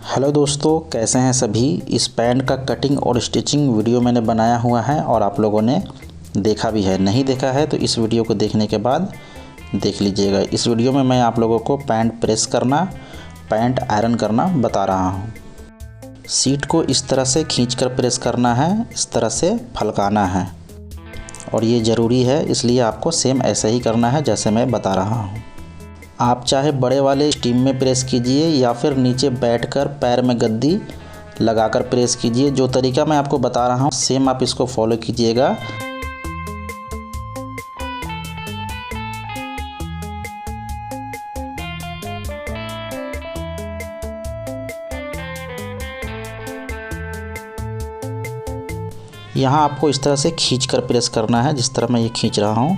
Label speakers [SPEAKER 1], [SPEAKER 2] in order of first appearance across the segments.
[SPEAKER 1] Hello दोस्तों, कैसे हैं सभी। इस पैंट का कटिंग और स्टिचिंग वीडियो मैंने बनाया हुआ है और आप लोगों ने देखा भी है। नहीं देखा है तो इस वीडियो को देखने के बाद देख लीजिएगा। इस वीडियो में मैं आप लोगों को पैंट प्रेस करना, पैंट आयरन करना बता रहा हूँ। सीट को इस तरह से खींचकर प्रेस करना है, इस तरह से फलकाना है और ये ज़रूरी है, इसलिए आपको सेम ऐसा ही करना है जैसे मैं बता रहा हूँ। आप चाहे बड़े वाले स्टीम में प्रेस कीजिए या फिर नीचे बैठकर पैर में गद्दी लगाकर प्रेस कीजिए। जो तरीका मैं आपको बता रहा हूँ सेम आप इसको फॉलो कीजिएगा। यहाँ आपको इस तरह से खींचकर प्रेस करना है, जिस तरह मैं ये खींच रहा हूँ।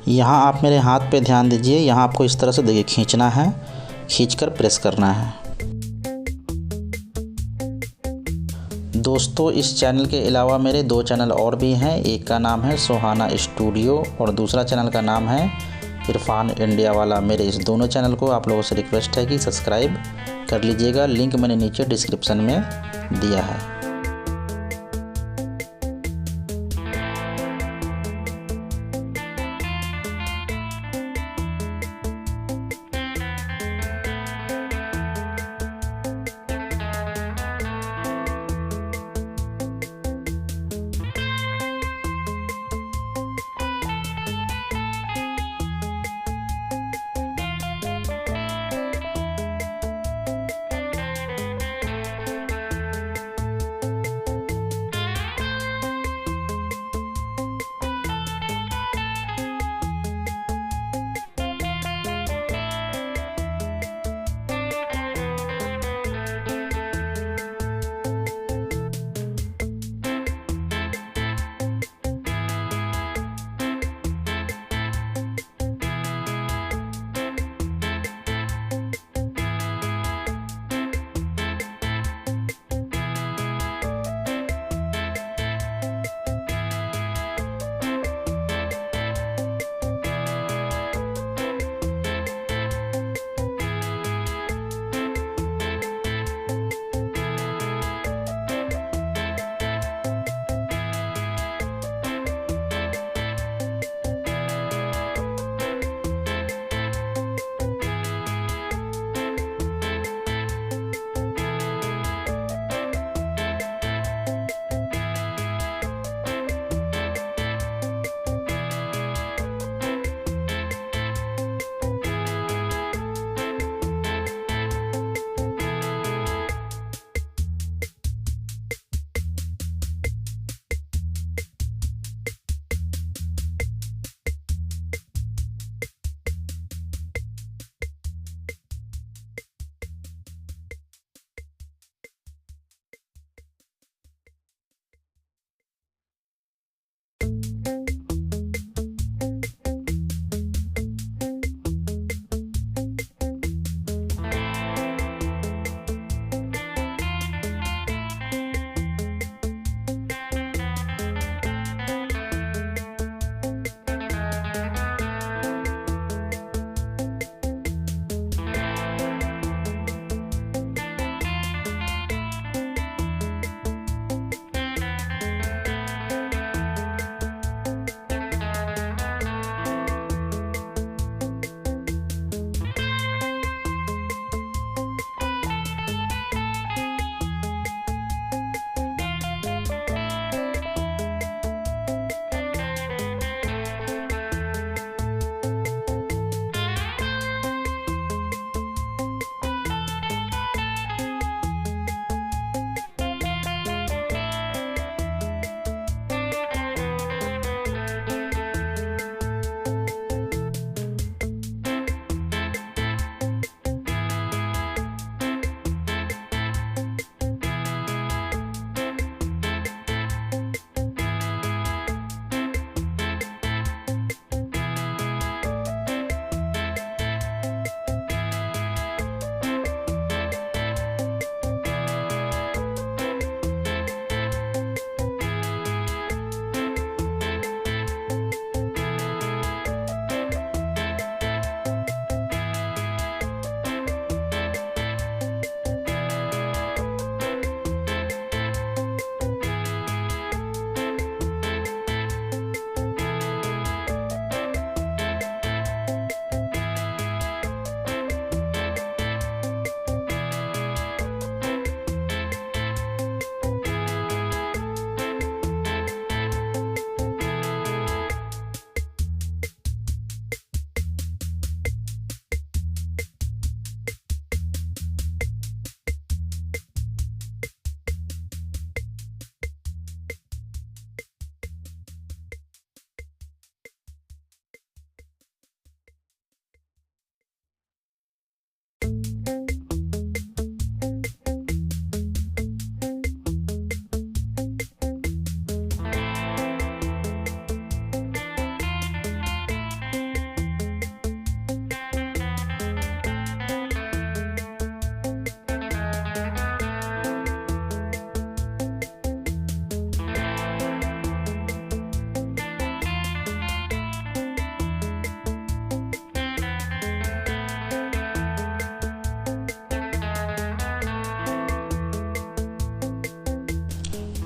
[SPEAKER 1] यहाँ आप मेरे हाथ पे ध्यान दीजिए। यहाँ आपको इस तरह से देखिए खींचना है, खींचकर प्रेस करना है। दोस्तों, इस चैनल के अलावा मेरे 2 चैनल और भी हैं। एक का नाम है सुहाना स्टूडियो और दूसरा चैनल का नाम है इरफान इंडिया वाला। मेरे इस दोनों चैनल को आप लोगों से रिक्वेस्ट है कि सब्सक्राइब कर लीजिएगा। लिंक मैंने नीचे डिस्क्रिप्शन में दिया है।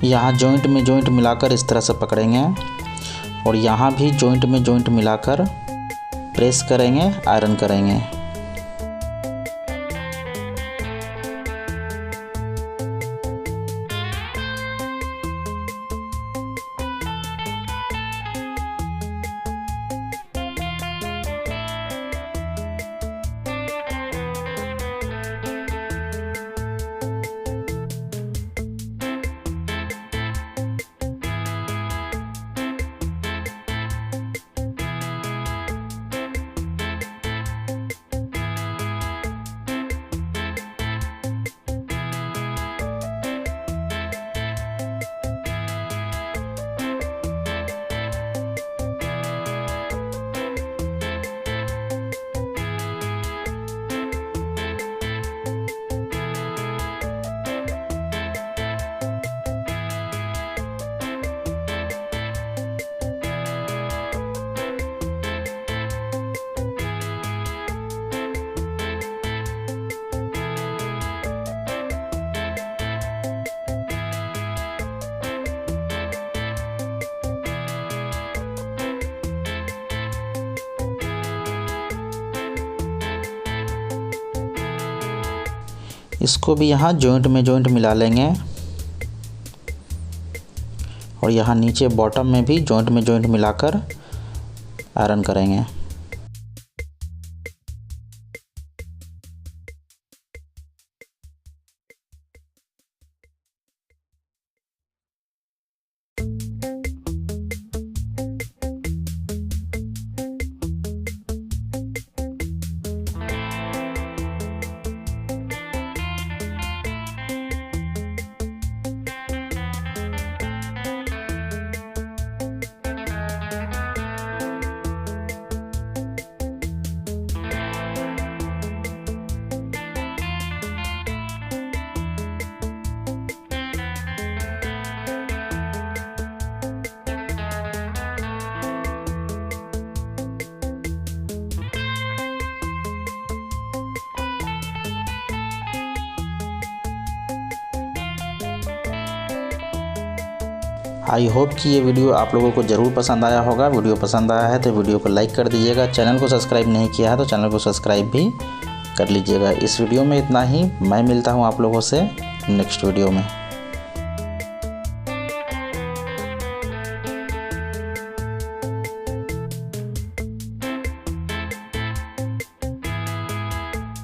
[SPEAKER 1] यहाँ जॉइंट में जॉइंट मिलाकर इस तरह से पकड़ेंगे और यहाँ भी जॉइंट में जॉइंट मिलाकर प्रेस करेंगे, आयरन करेंगे। इसको भी यहाँ जॉइंट में जॉइंट मिला लेंगे और यहाँ नीचे बॉटम में भी जॉइंट में जॉइंट मिलाकर आयरन करेंगे। आई होप कि ये वीडियो आप लोगों को ज़रूर पसंद आया होगा। वीडियो पसंद आया है तो वीडियो को लाइक कर दीजिएगा। चैनल को सब्सक्राइब नहीं किया है तो चैनल को सब्सक्राइब भी कर लीजिएगा। इस वीडियो में इतना ही। मैं मिलता हूँ आप लोगों से नेक्स्ट वीडियो में।